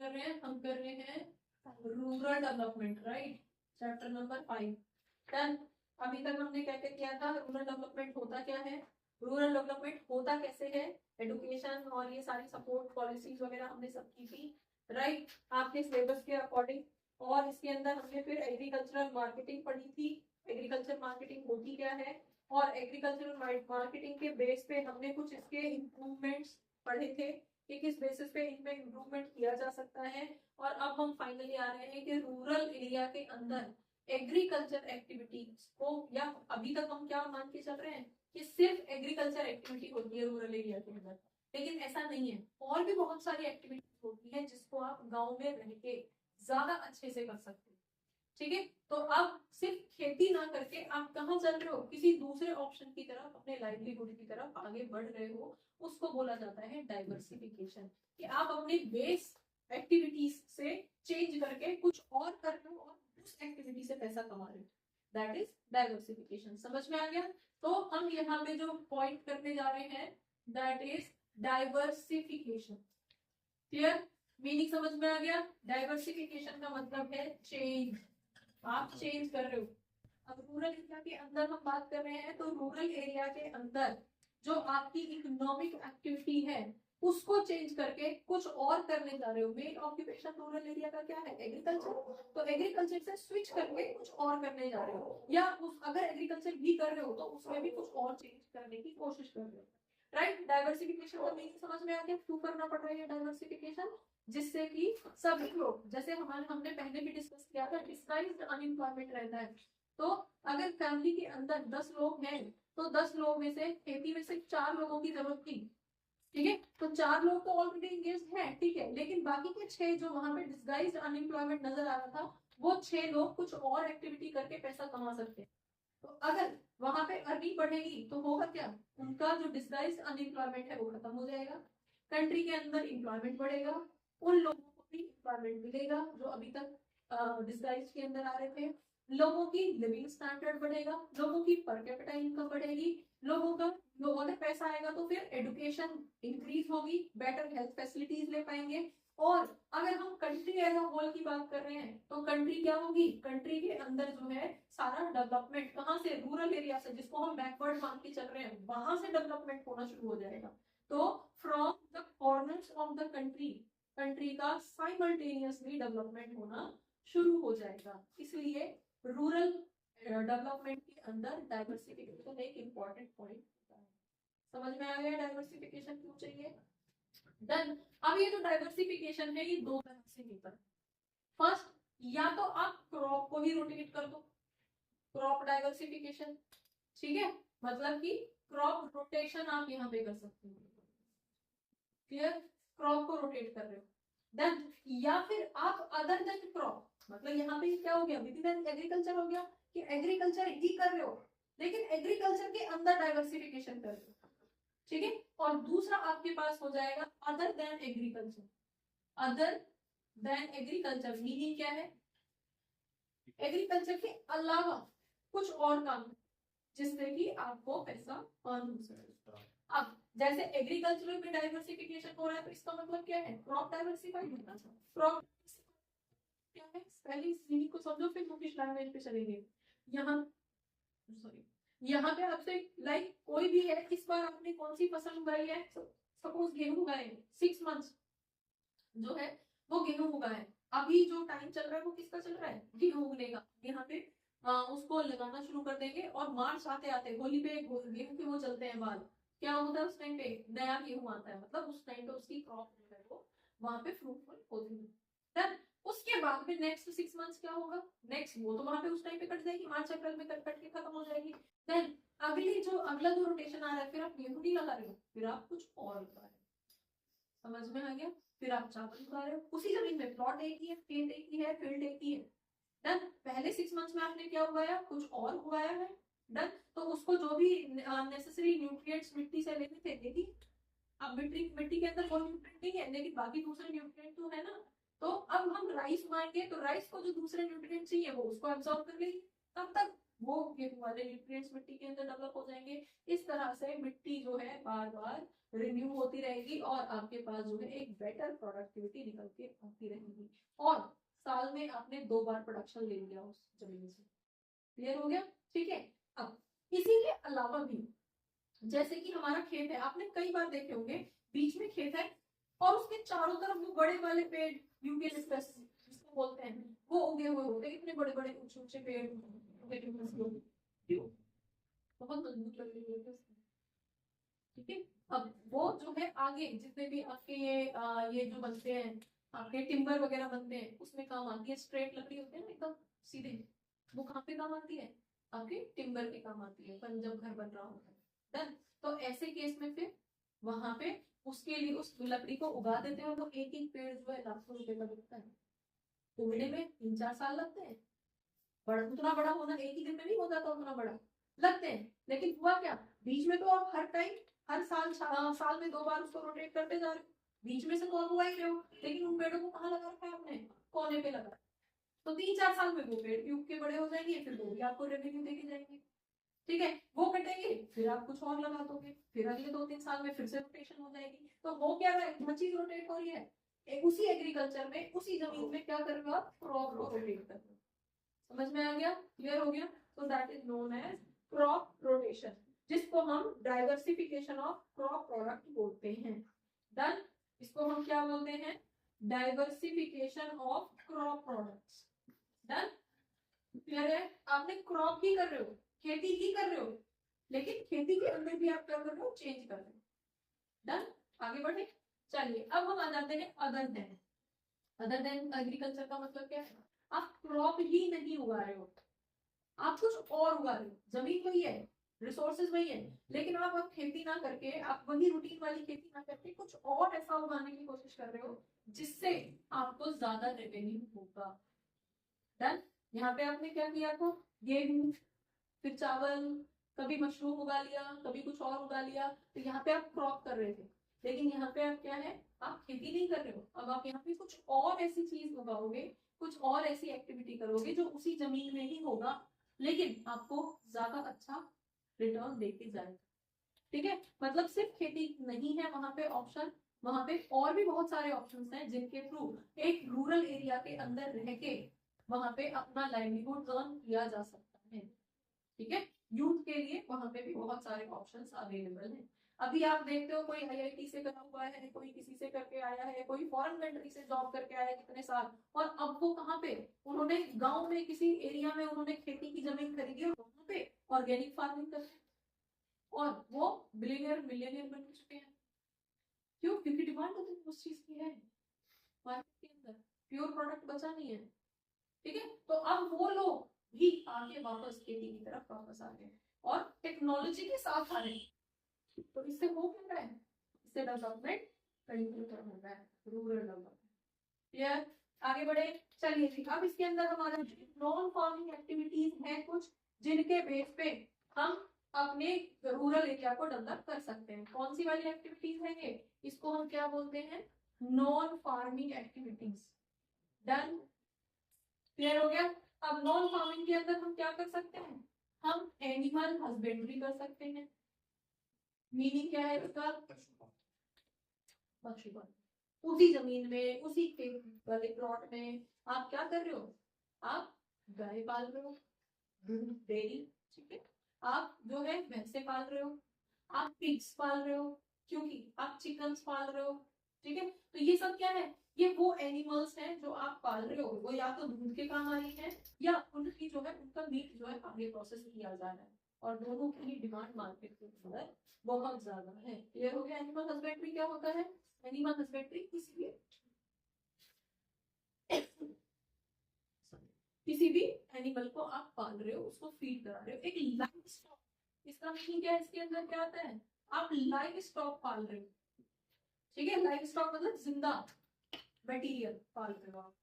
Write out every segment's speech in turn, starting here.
कर रहे हैं? हम कर रहे हैं rural development, right, chapter number 5। Done. अभी तक हमने क्या क्या किया था? रूरल डेवलपमेंट होता क्या है, रूरल डेवलपमेंट होता कैसे है, एडुकेशन और ये सारी सपोर्ट पॉलिसीज वगैरह हमने सब की थी, राइट, आपके सिलेबस के अकॉर्डिंग। और इसके अंदर हमने फिर एग्रीकल्चरल मार्केटिंग पढ़ी थी। एग्रीकल्चर मार्केटिंग होती क्या है, और एग्रीकल्चरल मार्केटिंग के बेस पे हमने कुछ इसके इम्प्रूवमेंट्स पढ़े थे कि किस बेसिस पे इनमें इम्प्रूवमेंट किया जा सकता है। और अब हम फाइनली आ रहे हैं कि रूरल एरिया के अंदर एग्रीकल्चर एक्टिविटीज को, या अभी तक हम क्या मान के चल रहे हैं कि सिर्फ एग्रीकल्चर एक्टिविटी होती है रूरल एरिया के अंदर, लेकिन ऐसा नहीं है, और भी बहुत सारी एक्टिविटीज होती है जिसको आप गाँव में रह के ज्यादा अच्छे से कर सकते हैं। ठीक है, तो अब सिर्फ खेती ना करके आप कहाँ चल रहे हो, किसी दूसरे ऑप्शन की तरफ, अपने लाइवलीहुड की तरफ आगे बढ़ रहे हो, उसको बोला जाता है डाइवर्सिफिकेशन। कि आप अपने बेस एक्टिविटीज से चेंज करके कुछ और कर रहे हो और उस एक्टिविटी से पैसा कमा रहे हो, दैट इज डाइवर्सिफिकेशन। समझ में आ गया? तो हम यहाँ पे जो पॉइंट करने जा रहे हैं that is diversification. Clear? Meaning समझ में आ गया? डाइवर्सिफिकेशन का मतलब है चेंज, आप चेंज कर रहे हो। अब रूरल एरिया के अंदर हम बात कर रहे हैं, तो रूरल एरिया के अंदर जो आपकी इकोनॉमिक एक्टिविटी है उसको चेंज करके कुछ और करने जा रहे हो। मेन ऑक्यूपेशन रूरल एरिया का क्या है? एग्रीकल्चर। तो एग्रीकल्चर से स्विच करके कुछ और करने जा रहे हो, या उस अगर एग्रीकल्चर भी कर रहे हो तो उसमें भी कुछ और चेंज करने की कोशिश कर रहे हो, राइट। डाइवर्सिफिकेशन का मीनिंग समझ में आ गया क्यों करना पड़ रहा है डाइवर्सिफिकेशन? जिससे कि सभी लोग, जैसे हमने पहले भी डिस्कस किया था, डिस्गाइज्ड अनएम्प्लॉयमेंट रहता है। तो अगर फैमिली के अंदर 10 लोग हैं तो 10 लोग में से खेती में से 4 लोगों की जरूरत थी, ठीक है, तो 4 लोग तो ऑलरेडी इंगेज हैं, ठीक है, लेकिन बाकी के 6 जो वहां पे डिस्गाइज्ड अनएम्प्लॉयमेंट नजर आ रहा था, वो 6 लोग कुछ और एक्टिविटी करके पैसा कमा सकते हैं। तो अगर वहां पे अर्निंग बढ़ेगी तो होगा क्या? उनका जो डिस्गाइज्ड अनएम्प्लॉयमेंट है वो खत्म हो जाएगा, कंट्री के अंदर एम्प्लॉयमेंट बढ़ेगा, उन लोगों को भी एम्प्लॉयमेंट मिलेगा जो अभी तक डिस्गाइज के अंदर आ रहे थे, लोगों की लिविंग स्टैंडर्ड बढ़ेगा, लोगों की पर कैपिटा इनकम बढ़ेगी, लोगों का पैसा आएगा तो फिर एजुकेशन इंक्रीज होगी, बेटर हेल्थ फैसिलिटीज ले पाएंगे। और अगर हम कंट्री एज अ होल की बात कर रहे हैं तो कंट्री क्या होगी? कंट्री के अंदर जो है सारा डेवलपमेंट कहाँ से? रूरल एरिया से, जिसको हम बैकवर्ड मान के चल रहे हैं, वहां से डेवलपमेंट होना शुरू हो जाएगा। तो from the corners of the country का साइमल्टेनियसली डेवलपमेंट होना शुरू हो जाएगा। इसलिए रूरल डेवलपमेंट के अंदर डाइवर्सिफिकेशन एक इंपॉर्टेंट पॉइंट होता है। समझ में आ गया डाइवर्सिफिकेशन क्यों चाहिए? डन। अब ये जो डाइवर्सिफिकेशन है ये दो तरह से होता है। फर्स्ट, या तो आप क्रॉप को ही रोटेट कर दो, क्रॉप डाइवर्सिफिकेशन, ठीक है, मतलब कि क्रॉप रोटेशन आप यहाँ पे कर सकते हो। क्लियर? क्रॉप को रोटेट कर रहे हो। देन या फिर आप अदर देन क्रॉप, मतलब यहाँ पे क्या हो गया? विद एग्रीकल्चर हो गया कि एग्रीकल्चर ही कर रहे हो लेकिन एग्रीकल्चर के अंदर डाइवर्सिफिकेशन कर रहे हो, ठीक है। और दूसरा आपके पास हो जाएगा other than agriculture. Other than agriculture meaning क्या है? एग्रीकल्चर के अलावा कुछ और काम जिससे कि आपको पैसा अर्न हो सके। अब जैसे एग्रीकल्चर में डाइवर्सिफिकेशन हो रहा है तो इसका मतलब क्या है? क्रॉप डाइवर्सिफाई होना चाहिए। क्रॉप क्या है? पहले इस मीनिंग को समझो फिर इंग्लिश लैंग्वेज पे चलेंगे। यहाँ सॉरी, यहाँ पे आपसे लाइक कोई भी है, इस बार आपने कौन सी फसल उगाई है? सपोज गेहूं उगाए, 6 मंथ्स जो है वो गेहूं उगा है। अभी जो टाइम चल रहा है वो किसका चल रहा है? गेहूं उगने का। यहाँ पे उसको लगाना शुरू कर देंगे और मार्च आते आते होली पे गेहूं के वो चलते हैं बाल, क्या होता है उस टाइम पे? नया गेहूं आता है, मतलब उस टाइम पे उसकी क्रॉप जो है वो वहां पे फ्रूटफुल होती है। देन उसके बाद में नेक्स्ट 6 मंथ्स क्या होगा? नेक्स्ट वो तो वहां पे उस टाइम पे कट जाएगी, मार्च अप्रैल में कट कट के खत्म हो जाएगी। देन अगला जो रोटेशन आ रहा है, फिर आप गेहूं नहीं लगा रहे हो, फिर आप कुछ और लगा रहे हो। समझ में आ गया? फिर आप चावल उगा रहे हो उसी जमीन में, प्लॉट एक ही है, खेत एक ही है, फील्ड एक ही है। डन। पहले 6 मंथ्स में आपने क्या उगाया? कुछ और उगाया है। डन। तो उसको जो भी नेसेसरी न्यूट्रिएंट्स मिट्टी से लेने थे दे दिए। अब मिट्टी के अंदर कोई न्यूट्रिएंट नहीं है लेकिन बाकी दूसरे न्यूट्रिएंट तो है ना। तो अब हम राइस उगाएंगे तो राइस को जो दूसरे न्यूट्रिएंट चाहिए वो उसको एब्जॉर्ब कर लेगी। तब तक वो गेहूं वाले न्यूट्रिएंट्स मिट्टी के अंदर डेवलप हो जाएंगे। इस तरह से मिट्टी जो है बार बार रिन्यू होती रहेगी और आपके पास जो है एक बेटर प्रोडक्टिविटी निकल के आती रहेगी, और साल में आपने 2 बार प्रोडक्शन ले लिया उस जमीन से। क्लियर हो गया? ठीक है। अब इसी के अलावा भी जैसे कि हमारा खेत है, आपने कई बार देखे होंगे बीच में खेत है और उसके चारों तरफ वो बड़े वाले पेड़ यूकेलिप्टस जिसको बोलते हैं वो उगे हुए होते हैं, इतने बड़े बड़े ऊंचे ऊंचे पेड़ क्यों? बहुत मजबूत लग रही है। ठीक है। अब वो जो है आगे जितने भी आपके ये जो बनते हैं आपके टिम्बर वगैरह बनते हैं उसमें काम आती है। स्ट्रेट लकड़ी होती है ना एकदम सीधे, वो कहाँ पे काम आती है? आपके टिम्बर पे काम आती है पर जब घर बन रहा होता है। डन। तो ऐसे केस में फिर वहां पे उसके लिए उस लकड़ी को उगा देते हैं, तो एक एक पेड़ जो है लाखों रुपए का बिकता है। उगने में 3-4 साल लगते हैं, बड़ा उतना बड़ा होना एक ही दिन में नहीं हो जाता, उतना बड़ा लगते हैं। लेकिन हुआ क्या, बीच में तो आप हर टाइम हर साल साल में 2 बार उसको रोटेट करते जा रहे हो, बीच में से तो आप उगा ही रहे हो, लेकिन उन पेड़ों को कहाँ लगा रखा है आपने? कोने पे लगा। तो 3-4 साल में वो पेड़ उग के बड़े हो जाएंगे, फिर वो भी आपको रेवेन्यू देके जाएंगे। ठीक है। वो कटेंगे फिर आप कुछ और लगा दोगे, फिर अगले 2-3 साल में फिर से रोटेशन हो जाएगी। तो वो क्या है, हर चीज रोटेट हो रही है। उसी एग्रीकल्चर में उसी जमीन में क्या कर रहे हो आप? क्रॉप को रोटेट कर रहे हो। समझ में आ गया? क्लियर हो गया? तो that is known as crop rotation, जिसको हम डाइवर्सिफिकेशन ऑफ क्रॉप प्रोडक्ट बोलते हैं। डन। इसको हम क्या बोलते हैं? Diversification of crop products. Done. Clear है? आपने क्रॉप ही कर रहे हो, खेती ही कर रहे हो, लेकिन खेती के अंदर भी आप क्या कर रहे हो? चेंज कर रहे हो। डन। आगे बढ़े। चलिए अब हम आ जाते हैं other than. Other than agriculture का मतलब क्या है? आप क्रॉप ही नहीं उगा रहे हो, आप कुछ और उगा रहे हो। जमीन वही है, रिसोर्सेज वही है, लेकिन आप खेती ना करके, आप वही रूटीन वाली खेती ना करके कुछ और ऐसा उगाने की कोशिश कर रहे हो जिससे आपको ज्यादा रेवेन्यू होगा। डन। यहाँ पे आपने क्या किया था? गेहूं, फिर चावल, कभी मशरूम उगा लिया, कभी कुछ और उगा लिया, तो यहाँ पे आप क्रॉप कर रहे थे। लेकिन यहाँ पे आप क्या है, आप खेती नहीं कर रहे हो, अब आप यहाँ पे कुछ और ऐसी चीज उगाओगे, कुछ और ऐसी एक्टिविटी करोगे जो उसी जमीन में ही होगा, लेकिन आपको ज्यादा अच्छा रिटर्न देके जाएगा। ठीक है। मतलब सिर्फ खेती नहीं है वहां पे ऑप्शन, वहां पे और भी बहुत सारे ऑप्शंस हैं जिनके थ्रू एक रूरल एरिया के अंदर रह के वहां पे अपना लाइवलीहुड अर्न किया जा सकता है। ठीक है। यूथ के लिए वहां पे भी बहुत सारे ऑप्शंस अवेलेबल हैं। अभी आप देखते हो कोई आईआईटी से करा हुआ है, कोई किसी से करके आया है, कोई फॉरेन कंट्री से जॉब करके आया है कितने साल, और अब वो कहाँ पे, उन्होंने गांव में किसी एरिया में उन्होंने खेती की जमीन खरीदी और वहां पे ऑर्गेनिक फार्मिंग कर रहे हैं, और वो बिलियनियर मिलियनियर बन चुके हैं। क्यों? क्योंकि डिमांड तो उस चीज की है मार्केट के अंदर, प्योर प्रोडक्ट बचा नहीं है। ठीक है। तो अब वो लोग भी आगे वापस खेती की तरफ वापस आ गए और टेक्नोलॉजी के साथ आ रहे हैं। तो इससे हो क्या रहा है? इससे डेवलपमेंट कंटिन्यू हो रहा है, रूरल डेवलपमेंट। क्लियर? आगे बढ़े। चलिए जी, अब इसके अंदर हमारा नॉन फार्मिंग एक्टिविटीज हैं कुछ जिनके बेस पे हम अपने रूरल एरिया को डेवलप कर सकते हैं। कौन सी वाली एक्टिविटीज है ये? इसको हम क्या बोलते हैं? Non farming activities. Done. Clear हो गया? अब नॉन फार्मिंग के अंदर हम क्या कर सकते हैं? हम एनिमल हस्बेंड्री कर सकते हैं। मीनिंग क्या है इसका? पशुपालन। उसी जमीन में, उसी खेत वाले प्लॉट में आप क्या कर रहे हो? आप गाय पाल रहे हो, डेयरी। ठीक है। आप जो है भैंसे पाल रहे हो, आप पिग्स पाल रहे हो, क्योंकि आप चिकन्स पाल रहे हो। ठीक है। तो ये सब क्या है? ये वो एनिमल्स हैं जो आप पाल रहे हो, वो या तो दूध के काम आ रही है, या उनकी जो है उनका मीट जो है आगे प्रोसेस किया जा रहा है, और दोनों की डिमांड मार्केट के अंदर बहुत ज्यादा है। क्लियर हो गया? एनिमल हस्बेंड्री क्या होता है? एनिमल हस्बेंड्री किसी भी एनिमल को आप पाल रहे हो, उसको फीड करा रहे हो, एक लाइव स्टॉक। इसका मीनिंग क्या है? इसके अंदर क्या आता है? आप लाइव स्टॉक पाल रहे हो। ठीक है। लाइव स्टॉक मतलब जिंदा मटेरियल पाल रहे हो आप।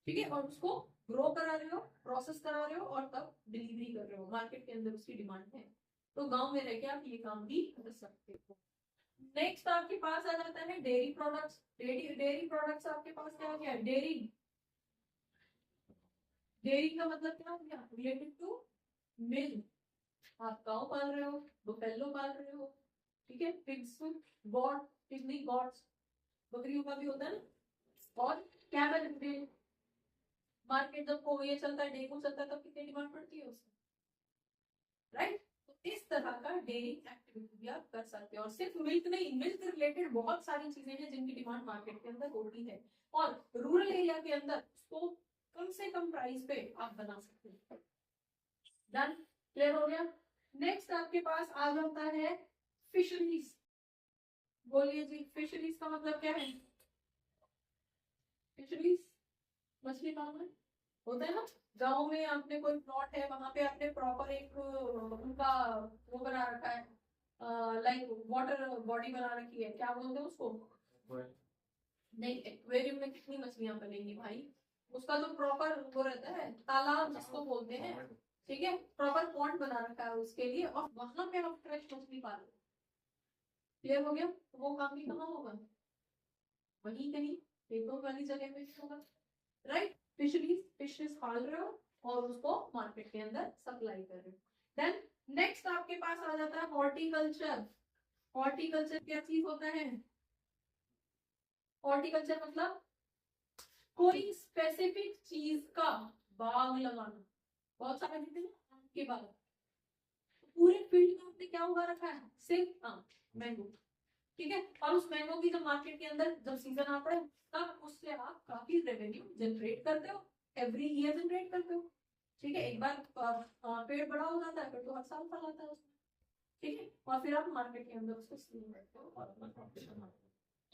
ठीक है। और उसको ग्रो करा रहे हो, प्रोसेस करा रहे हो, और तब डिलीवरी कर रहे हो, मार्केट के अंदर उसकी डिमांड है। तो गांव में रह के आप ये काम भी कर सकते हो। नेक्स्ट आपके पास आ जाता है डेयरी प्रोडक्ट्स। डेयरी प्रोडक्ट्स आपके पास क्या क्या है? डेयरी। डेयरी का मतलब क्या हो गया? रिलेटेड टू मिल्क, आप काऊ पाल रहे हो, बुफेलो पाल रहे हो, ठीक है, पिग्स, गॉड, पिगमी गॉड्स, बकरियों का भी होता है ना, और कैमल मिल्क। मार्केट जब को ये चलता है, डेंगू चलता है, तब कितनी डिमांड पड़ती है उसकी, राइट। तो इस तरह का डेयरी एक्टिविटी भी आप कर सकते हो। और सिर्फ मिल्क नहीं, मिल्क रिलेटेड बहुत सारी चीजें हैं जिनकी डिमांड मार्केट के अंदर होती है, और रूरल एरिया के अंदर उसको कम से कम प्राइस पे आप बना सकते हो। डन, क्लियर हो गया। नेक्स्ट आपके पास आ जाता है फिशरीज। बोलिए जी, फिशरीज का मतलब क्या है? फिशरीज मछली पालन होता है ना। गांव में आपने कोई प्लॉट है, वहां पे आपने प्रॉपर एक उनका वो बना रखा है, लाइक वाटर बॉडी बना रखी है, क्या बोलते हैं उसको? नहीं, एक्वेरियम में कितनी मछलियां पलेंगी भाई, उसका जो प्रॉपर वो रहता है, तालाब जिसको बोलते हैं, ठीक है, प्रॉपर पॉन्ड बना रखा है उसके लिए, और वहां पे आप फ्रेश मछली पालो। क्लियर हो गया। तो वो काम भी कहाँ होगा? वहीं कहीं पेड़ों वाली जगह में भी होगा, राइट। फिशरीज, फिशेस पाल रहे हो और उसको मार्केट के अंदर सप्लाई कर रहे हो। देन नेक्स्ट आपके पास आ जाता है हॉर्टिकल्चर। हॉर्टिकल्चर क्या चीज होता है? हॉर्टिकल्चर मतलब कोई स्पेसिफिक चीज का बाग लगाना। बहुत सारे देखते हैं ना आम के बाग, पूरे फील्ड में आपने क्या उगा रखा है? सिर्फ आम, मैंगो, ठीक है। और उस मैंगो की जब मार्केट के अंदर जब सीजन आता है, तब उससे आप काफी रेवेन्यू जनरेट करते हो, एवरी ईयर जनरेट करते हो, ठीक है। एक बार पेड़ बड़ा हो जाता है, फिर तो हर साल फल आता है उसमें, ठीक है, और फिर आप मार्केट के अंदर उसको सेल करते हो और अपना प्रॉफिट कमाते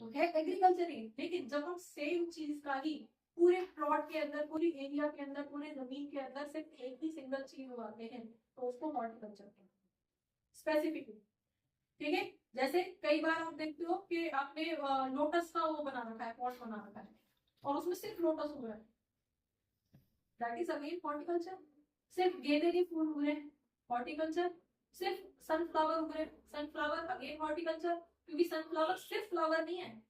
हो। तो है एग्रीकल्चर ही, लेकिन जब हम सेम चीज का ही पूरे प्लॉट के अंदर, पूरी एरिया के अंदर, पूरे जमीन के अंदर सिर्फ एक ही सिंगल चीज उगाते हैं, तो उसको हॉर्टिकल्चर कहते हैं, स्पेसिफिकली, ठीक है। जैसे कई बार आप देखते हो कि आपने लोटस का वो बना रखा है, पॉट बना रखा है, और उसमें सिर्फ लोटस उग रहा है, दैट इज अगेन हॉर्टिकल्चर। सिर्फ गेंदे के फूल उग रहे हैं, हॉर्टिकल्चर। सिर्फ सनफ्लावर उग रहे हैं, सनफ्लावर अगेन हॉर्टिकल्चर, क्योंकि सनफ्लावर सिर्फ फ्लावर नहीं है,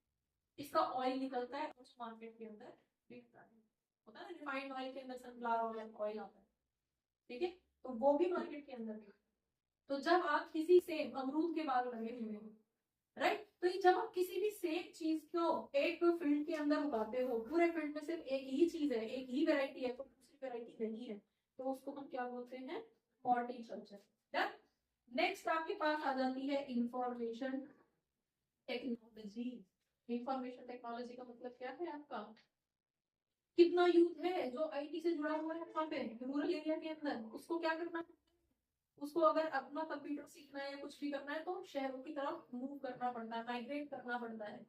इसका ऑयल निकलता है उस मार्केट के अंदर बिकता है, होता है रिफाइंड ऑयल के अंदर सनफ्लावर ऑयल आता है, ठीक है, तो वो भी मार्केट के अंदर बिकता है। तो जब आप किसी से अमरूद के बाग लगे हुए हैं, राइट, तो ये जब आप किसी भी सेम चीज को एक फील्ड के अंदर उगाते हो, पूरे फील्ड में सिर्फ एक ही चीज है, एक ही वैरायटी है, कोई दूसरी वैरायटी नहीं है, तो उसको हम क्या बोलते हैं? हॉर्टिकल्चर। डन। नेक्स्ट आपके पास आ जाती है इंफॉर्मेशन टेक्नोलॉजी। इंफॉर्मेशन टेक्नोलॉजी का मतलब क्या है आपका? कितना यूथ है जो आईटी से जुड़ा हुआ है वहां पे रूरल एरिया के अंदर, उसको क्या करना है? उसको अगर अपना कंप्यूटर सीखना है या कुछ भी करना है, तो शहरों की तरफ मूव करना पड़ता है, माइग्रेट करना पड़ता है,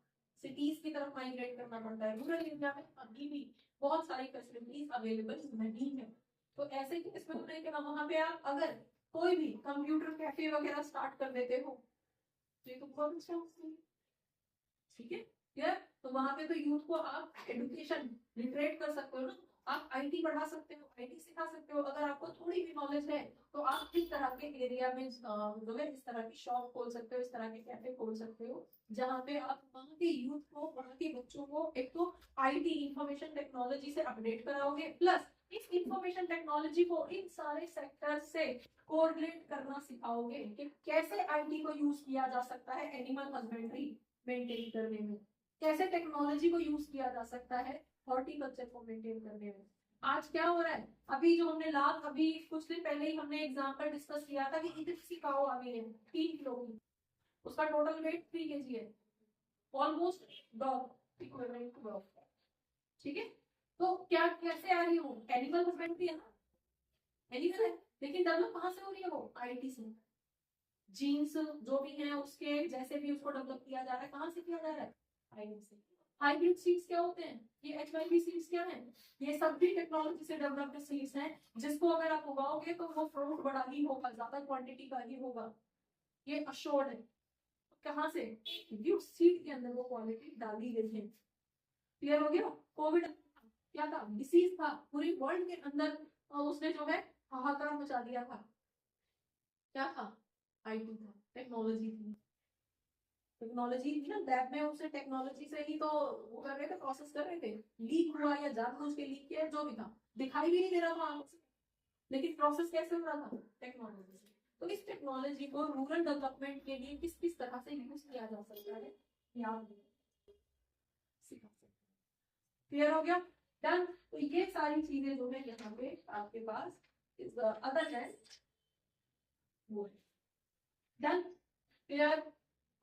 सिटीज की तरफ माइग्रेट करना पड़ता है। रूरल एरिया में अभी भी बहुत सारी फैसिलिटीज अवेलेबल नहीं है। तो ऐसे केस में होता है कि वहां पे आप अगर कोई भी कंप्यूटर कैफे वगैरह स्टार्ट कर देते हो, तो ये तो बहुत अच्छा होता है, ठीक है, क्लियर। तो वहां पे तो यूथ को आप एजुकेशन लिटरेट कर सकते हो ना, आप आईटी बढ़ा सकते हो, आईटी सिखा सकते हो। अगर आपको थोड़ी भी नॉलेज है, तो आप इस तरह के एरिया में जो है इस तरह की शॉप खोल सकते हो, इस तरह के कैफे खोल सकते हो, जहाँ पे आप वहाँ के यूथ को, वहाँ के बच्चों को एक तो आईटी इंफॉर्मेशन टेक्नोलॉजी से अपडेट कराओगे, प्लस इस इंफॉर्मेशन टेक्नोलॉजी को इन सारे सेक्टर से कोरिलेट करना सिखाओगे कि कैसे आईटी को यूज किया जा सकता है एनिमल हस्बेंड्री मेंटेन करने में, कैसे टेक्नोलॉजी को यूज किया जा सकता है हॉर्टिकल्चर को मेंटेन करने में। आज क्या हो रहा है, अभी जो हमने लास्ट अभी कुछ दिन पहले ही हमने एग्जाम्पल डिस्कस किया था कि इतनी सी काऊ आ गई है 3 किलो की, उसका टोटल वेट 3 kg है, almost dog equivalent to dog, ठीक है। तो क्या कैसे आ रही हो? एनिमल हस्बेंड्री है ना, एनिमल है, लेकिन डेवलप कहाँ से हो रही है? वो आईटी से। जीन्स जो भी है उसके जैसे भी उसको डेवलप किया जा रहा है, कहाँ से किया जा रहा है? आईटी से। हाइब्रिड सीड्स क्या होते हैं? ये HYB सीड्स क्या है? ये सब भी टेक्नोलॉजी से डेवलप्ड सीड्स हैं, जिसको अगर आप उगाओगे तो वो फ्रूट बड़ा ही होगा, ज्यादा क्वांटिटी का ही होगा, ये अश्योर्ड है। कहाँ से? क्योंकि उस सीड के अंदर वो क्वालिटी डाली गई है। क्लियर हो गया। कोविड क्या था? डिसीज था, पूरी वर्ल्ड के अंदर उसने जो है हाहाकार मचा दिया था। क्या था? आईटी था, टेक्नोलॉजी थी। टेक्नोलॉजी थी ना, लैब में उसे टेक्नोलॉजी से ही तो वो कर रहे थे, प्रोसेस कर रहे थे। लीक हुआ या जानबूझ के लीक किया, जो भी था, दिखाई भी नहीं दे रहा था आंखों से, लेकिन प्रोसेस कैसे हो रहा था? टेक्नोलॉजी से। तो इस टेक्नोलॉजी को रूरल डेवलपमेंट के लिए किस किस तरह से यूज किया जा सकता है, याद क्लियर हो गया? डन। तो ये सारी चीजें जो है यहाँ पे आपके पास इस अदर है वो है। Done, clear?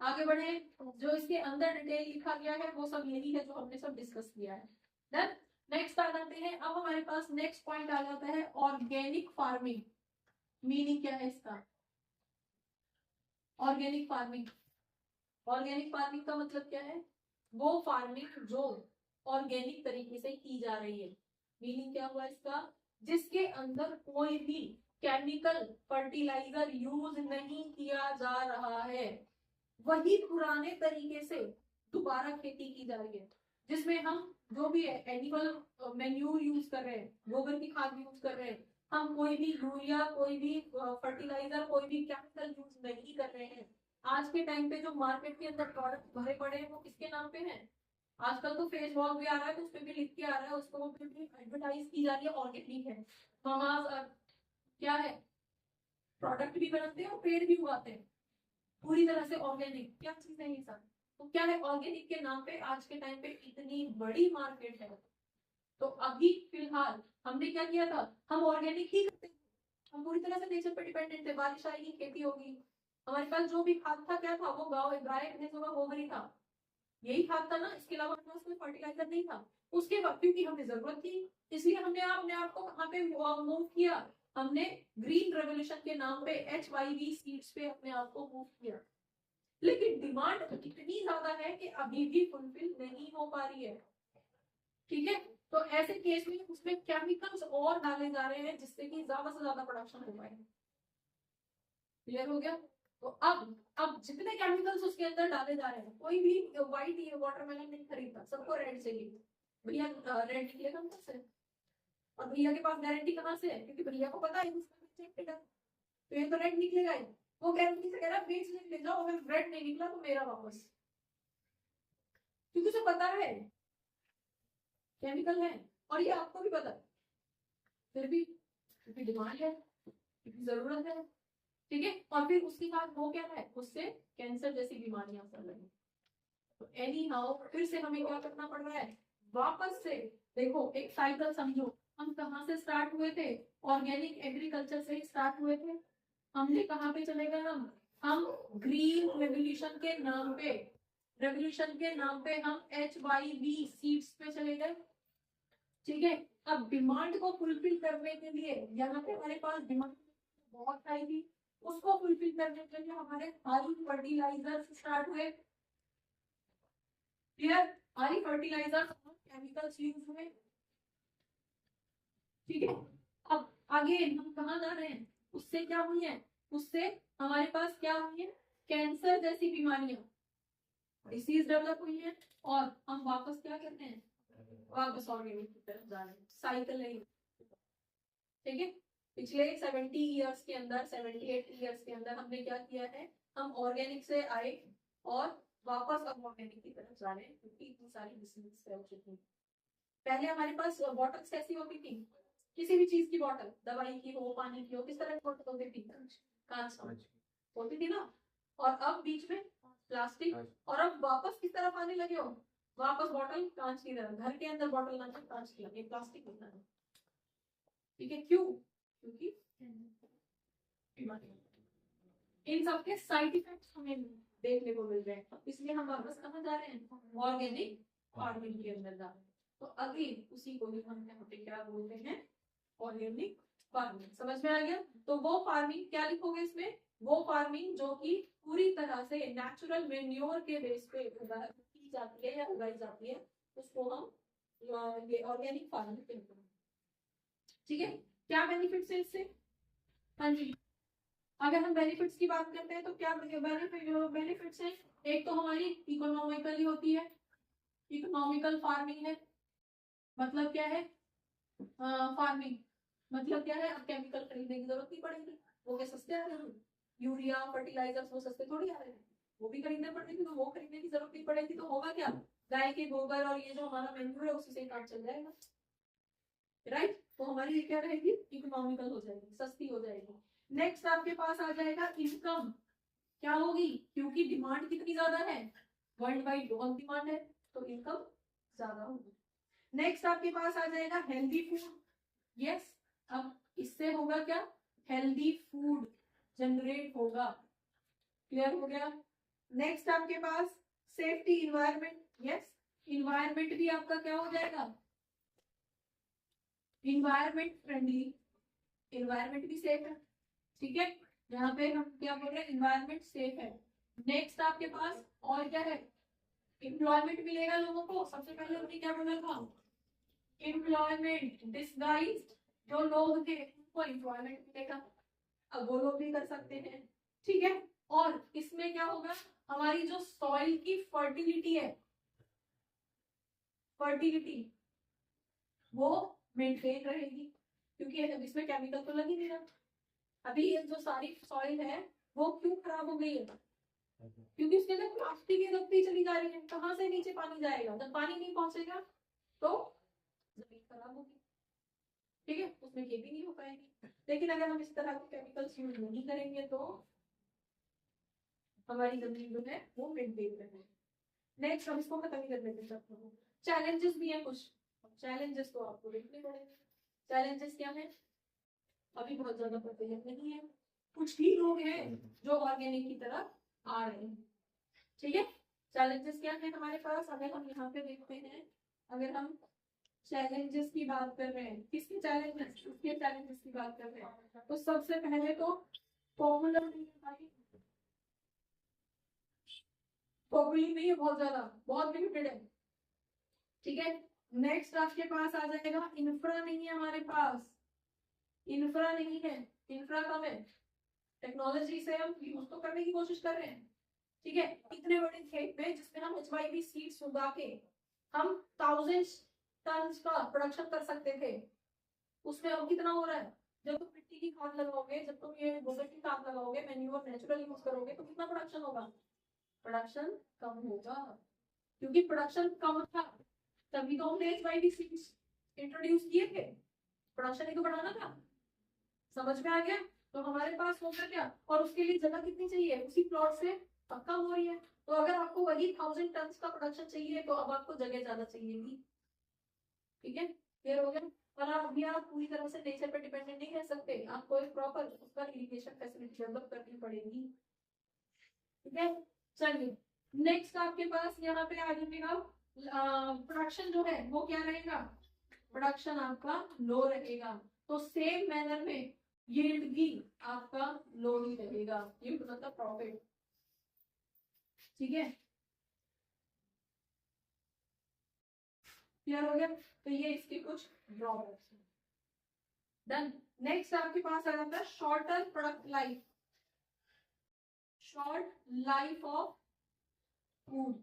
आगे बढ़े। जो इसके अंदर डिटेल लिखा गया है वो सब यही है जो हमने सब डिस्कस किया है। डन। नेक्स्ट आ जाते हैं। अब हमारे पास नेक्स्ट पॉइंट आ जाता है ऑर्गेनिक फार्मिंग। मीनिंग क्या है इसका? ऑर्गेनिक फार्मिंग, ऑर्गेनिक फार्मिंग का मतलब क्या है? वो फार्मिंग जो ऑर्गेनिक तरीके से की जा रही है। मीनिंग क्या हुआ इसका? जिसके अंदर कोई भी केमिकल फर्टिलाइजर यूज नहीं किया जा रहा है, वही पुराने तरीके से दोबारा खेती की जा रही है, जिसमें हम जो भी एनिमल मैन्यूर यूज कर रहे हैं, गोबर की खाद यूज कर रहे हैं, हम कोई भी यूरिया, कोई भी फर्टिलाइजर, कोई भी केमिकल यूज नहीं कर रहे हैं। आज के टाइम पे जो मार्केट के अंदर प्रोडक्ट भरे पड़े हैं वो किसके नाम पे हैं? आजकल तो फेस वॉश भी आ रहा है, तो उसपे भी लिख के आ रहा है, उसको भी एडवर्टाइज की जा रही है ऑर्गेनिक है। वहां क्या है? प्रोडक्ट भी बनाते हैं और पेड़ भी उगाते हैं, पूरी तरह से ऑर्गेनिक। क्या चीज है ये सब? तो क्या है, ऑर्गेनिक के नाम पे आज के टाइम पे इतनी बड़ी मार्केट है। तो अभी फिलहाल हमने क्या किया था? हम ऑर्गेनिक ही करते थे, हम पूरी तरह से नेचर पे डिपेंडेंट थे। बारिश आएगी, खेती होगी। हमारे पास जो भी खाद था क्या था? वो गाँव गाय भैंसों का गोबर ही था, यही खाद था ना। इसके अलावा हमारे पास कोई फर्टिलाइजर नहीं था। उसके बाद क्योंकि हमें जरूरत थी, इसलिए हमने अपने आप को कहाँ पे मूव किया? हमने ग्रीन रेवोल्यूशन के नाम पे HYV सीड्स पे अपने आप को मूव किया। लेकिन डिमांड इतनी ज्यादा है कि अभी भी फुलफिल नहीं हो पा रही है। ठीक है, तो ऐसे केस में उसमें केमिकल्स और डाले जा रहे हैं जिससे कि ज्यादा से ज्यादा प्रोडक्शन हो पाए। क्लियर हो गया? तो अब जितने केमिकल्स उसके अंदर डाले जा रहे हैं, कोई भी व्हाइट वाटरमेलन नहीं खरीदता, सबको रेड चाहिए। भैया रेड निकलेगा कहाँ से? और भैया के पास गारंटी कहाँ से है? क्योंकि भैया को पता है तो ये तो रेड निकलेगा ही। वो गारंटी से कह रहा है बेच ले जाओ, अगर रेड नहीं निकला तो मेरा वापस, क्योंकि उसे पता है केमिकल है, और ये आपको भी पता है। फिर भी क्योंकि डिमांड है, क्योंकि जरूरत है। ठीक है, और फिर उसके बाद वो क्या है, उससे कैंसर जैसी बीमारियां फैल रही। तो एनी हाउ फिर से हमें क्या करना पड़ रहा है? वापस से देखो, एक साइकिल समझो। हम कहाँ से स्टार्ट हुए थे? ऑर्गेनिक एग्रीकल्चर से ही स्टार्ट हुए थे। हमने कहाँ पे चले गए? हम ग्रीन रेवोल्यूशन के नाम पे, हम HYV सीड्स पे चले गए। ठीक है, अब डिमांड को फुलफिल करने के लिए यहाँ पे हमारे पास डिमांड बहुत हाई थी, उसको फुलफिल करने के लिए हमारे हाई फर्टिलाइजर स्टार्ट हुए। Clear? High fertiliser chemicals use हुए। ठीक है, अब आगे हम कहाँ जा रहे हैं? उससे क्या हुई है? उससे हमारे पास क्या हुई है? कैंसर जैसी बीमारियां, डिसीज डेवलप हुई है, और हम वापस क्या करते हैं? वापस ऑर्गेनिक की तरफ जा रहे हैं। साइकिल है। ठीक है, पिछले 70 इयर्स के अंदर, 78 इयर्स के अंदर हमने क्या किया है? हम ऑर्गेनिक से आए और वापस अब ऑर्गेनिक की तरफ जा रहे हैं, क्योंकि इतनी सारी डिसीज फैल चुकी है। पहले हमारे पास बॉटल्स कैसी होती थी? किसी भी चीज की बॉटल, दवाई की हो, पानी की हो, किस तरह की बॉटल होती थी? कांच होती थी ना। और अब बीच में प्लास्टिक, और अब वापस किस तरफ आने लगे हो? वापस बॉटल कांच की तरफ। घर के अंदर बॉटल ना कांच की लगे, प्लास्टिक होता है। ठीक है, क्यों? क्योंकि इन सबके साइड इफेक्ट्स हमें देखने को मिल रहे हैं, इसलिए हम वापस कहाँ जा रहे हैं? ऑर्गेनिक फार्मिंग के अंदर जा रहे हैं। तो अगेन उसी को ही हम यहाँ पे क्या बोलते हैं? Organic farming. समझ में आ गया? तो वो फार्मिंग क्या लिखोगे इसमें? वो फार्मिंग जो कि पूरी तरह से नेचुरल मेन्योर के बेस पे की जाती है या उगाई जाती है, उसको हम ये ऑर्गेनिक फार्मिंग कहते हैं। ठीक है, क्या बेनिफिट्स है इससे? हाँ जी, अगर हम बेनिफिट्स की बात करते हैं तो क्या बेनिफिट्स है? एक तो हमारी इकोनॉमिकली होती है, इकोनॉमिकल फार्मिंग है। मतलब क्या है? फार्मिंग मतलब क्या है? अब केमिकल खरीदने की जरूरत नहीं पड़ेगी, वो क्या सस्ते आ रहे हैं? यूरिया फर्टिलाइजर्स वो सस्ते थोड़ी आ रहे हैं, वो भी खरीदने पड़ेंगे, तो वो खरीदने की जरूरत नहीं पड़ेगी। तो होगा क्या? गाय के गोबर और ये जो हमारा मेन्यूर है उसी से काम चल जाएगा। राइट, तो हमारी क्या रहेगी, इकोनॉमिकल हो जाएगी, सस्ती हो जाएगी। नेक्स्ट आपके पास आ जाएगा इनकम, क्या होगी, क्योंकि डिमांड कितनी ज्यादा है, वर्ल्ड वाइड बहुत डिमांड है, तो इनकम ज्यादा होगी। नेक्स्ट आपके पास आ जाएगा हेल्दी फूड, यस, अब इससे होगा क्या, हेल्दी फूड जनरेट होगा, क्लियर हो गया। नेक्स्ट आपके पास सेफ्टी इन्वायरमेंट, यस, इन्वायरमेंट भी आपका क्या हो जाएगा, इन्वायरमेंट फ्रेंडली, इन्वायरमेंट भी सेफ है, ठीक है, यहाँ पे हम क्या बोल रहे हैं, इन्वायरमेंट सेफ है। नेक्स्ट आपके पास और क्या है, एम्प्लॉयमेंट मिलेगा लोगों को, सबसे पहले हमने क्या बोला था, एम्प्लॉयमेंट डिस्गाइज्ड, जो लोग थे उनको एम्प्लॉयमेंट मिलेगा, अब वो लोग भी कर सकते हैं, ठीक है। और इसमें क्या होगा, हमारी जो सॉइल की फर्टिलिटी है, फर्टिलिटी वो मेंटेन रहेगी, क्योंकि इसमें केमिकल तो लग ही नहीं रहा। अभी ये जो सारी सॉइल है वो क्यों खराब हो गई है, क्योंकि उसके अंदर प्लास्टिक ही लगती चली जा रही है, कहाँ से नीचे पानी जाएगा, जब पानी नहीं पहुंचेगा तो जमीन खराब होगी, ठीक है, उसमें खेती नहीं हो पाएगी। लेकिन अगर हम इस तरह के केमिकल्स यूज नहीं करेंगे तो हमारी जमीन जो है वो मेंटेन रहेगी। नेक्स्ट हम इसको खत्म ही कर लेते हैं। चैलेंजेस भी है कुछ, चैलेंजेस तो आपको देखने पड़ेंगे। चैलेंजेस क्या है, अभी बहुत ज्यादा प्रचलित नहीं है, कुछ ही लोग हैं जो ऑर्गेनिक की तरफ आ रहे हैं, ठीक है। चैलेंजेस क्या है हमारे पास, अगर हम यहाँ पे देखते हैं, अगर हम चैलेंजेस की बात कर रहे हैं, किसके चैलेंजेस, उसके चैलेंजेस की बात कर रहे हैं, तो सबसे पहले तो पॉपुलर नहीं है भाई, पॉपुलर नहीं है, बहुत ज्यादा, बहुत लिमिटेड है, ठीक है। नेक्स्ट आपके पास आ जाएगा इंफ्रा नहीं है हमारे पास, इंफ्रा नहीं है, इंफ्रा कम है, टेक्नोलॉजी से हम यूज तो करने की कोशिश कर रहे हैं, ठीक है। इतने बड़े खेत में जिसमें हम HYV सीड्स उगा के हम 1000 टन का प्रोडक्शन कर सकते थे, उसमें अब कितना हो रहा है, जब तुम मिट्टी की खाद लगाओगे, जब तुम ये गोबर की खाद लगाओगे, मैन्योर नेचुरल यूज करोगे, तो कितना प्रोडक्शन होगा, प्रोडक्शन कम होगा, क्योंकि प्रोडक्शन कम था तभी तो हमने HYV सीड्स इंट्रोड्यूस किए थे, प्रोडक्शन ही तो बढ़ाना था, समझ में आ गया। तो हमारे पास होगा क्या, और उसके लिए जगह कितनी चाहिए, उसी प्लॉट से पक्का हो रही है, तो अगर आपको वही 1000 टन का प्रोडक्शन चाहिए तो अब आपको जगह ज्यादा चाहिए, ठीक है, क्लियर हो गया। और अभी आप पूरी तरह से नेचर पे डिपेंडेंट नहीं रह सकते, आपको एक प्रॉपर उसका इरिगेशन फैसिलिटी डेवलप करनी पड़ेगी, ठीक है। चलिए नेक्स्ट आपके पास यहाँ पे आ जाएगा, प्रोडक्शन जो है वो क्या रहेगा, प्रोडक्शन आपका लो रहेगा, तो सेम मैनर में यील्ड भी आपका लो ही रहेगा, यील्ड मतलब प्रॉफिट, ठीक है, क्लियर हो गया। तो ये इसके कुछ ड्रॉबैक्स हैं। देन नेक्स्ट आपके पास आ जाता है shorter product life, short life of food,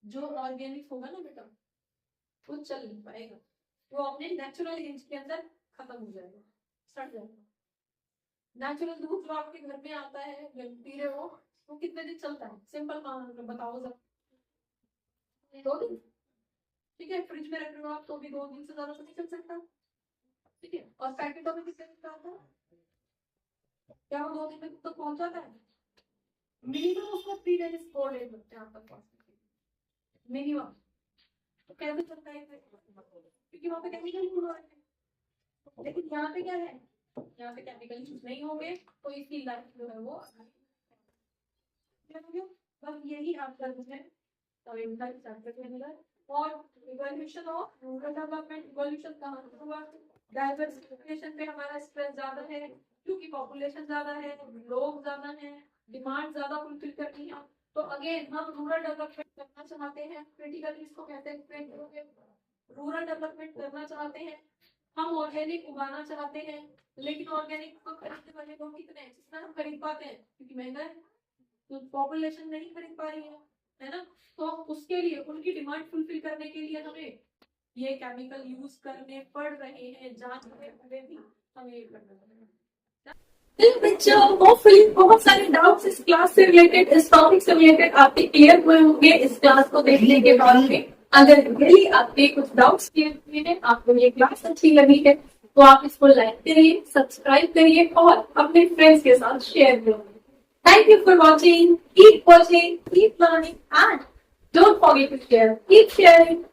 जो ऑर्गेनिक होगा ना बेटा वो चल नहीं पाएगा, वो अपने नेचुरल एज के अंदर खत्म हो जाएगा, सड़ जाएगा। नेचुरल दूध जो आपके घर में आता है पी रहे हो, वो कितने दिन चलता है, सिंपल बताओ जरा, 2 दिन, ठीक है, फ्रिज में रख रहे हो आप तो भी 2 दिन से ज्यादा तो नहीं चल सकता, ठीक है। और पैकेटों में कितने दिन का आता है, क्या वो 2 दिन में तक पहुंच जाता है, मिनिमम उसको 3 डेज 4 डेज लगते हैं आप तक पहुंचने के मिनिमम, तो कैसे चलता है, क्योंकि वहाँ पे केमिकल यूज हो रहे हैं, लेकिन यहाँ पे क्या है, यहाँ पे केमिकल यूज नहीं होंगे, तो इसकी लाइफ जो है वो बस यही आपका जो है और evolution of rural development, evolution कहाँ से हुआ, डाइवर्सिफिकेशन पे हमारा स्ट्रेस ज्यादा है, क्योंकि पॉपुलेशन ज्यादा है, लोग ज्यादा हैं, डिमांड ज्यादा फुलफिल करनी है, तो अगेन हम रूरल डेवलपमेंट करना चाहते हैं, क्रिटिकली इसको कैसे एक्सप्लेन करोगे, रूरल डेवलपमेंट करना चाहते हैं, हम ऑर्गेनिक उगाना चाहते हैं, लेकिन ऑर्गेनिक को खरीदने वाले लोग कितने हैं, जितना हम खरीद पाते हैं, क्योंकि महंगा है, तो पॉपुलेशन नहीं खरीद पा रही है ना, तो उसके लिए उनकी डिमांड फुलफिल करने के लिए हमें ये केमिकल यूज करने पड़ रहे हैं, जांच में हुए भी हमें ये करना पड़ेगा। बच्चों होपफुली बहुत सारे डाउट्स इस क्लास से रिलेटेड, इस टॉपिक से रिलेटेड आपके क्लियर हुए होंगे इस क्लास को देखने के बाद में। अगर रियली आपके कुछ डाउट्स क्लियर हुए हैं, आपको ये क्लास अच्छी लगी है, तो आप इसको लाइक करिए, सब्सक्राइब करिए और अपने फ्रेंड्स के साथ शेयर करिए। Thank you for watching. Keep watching, keep learning, and don't forget to share. Keep sharing.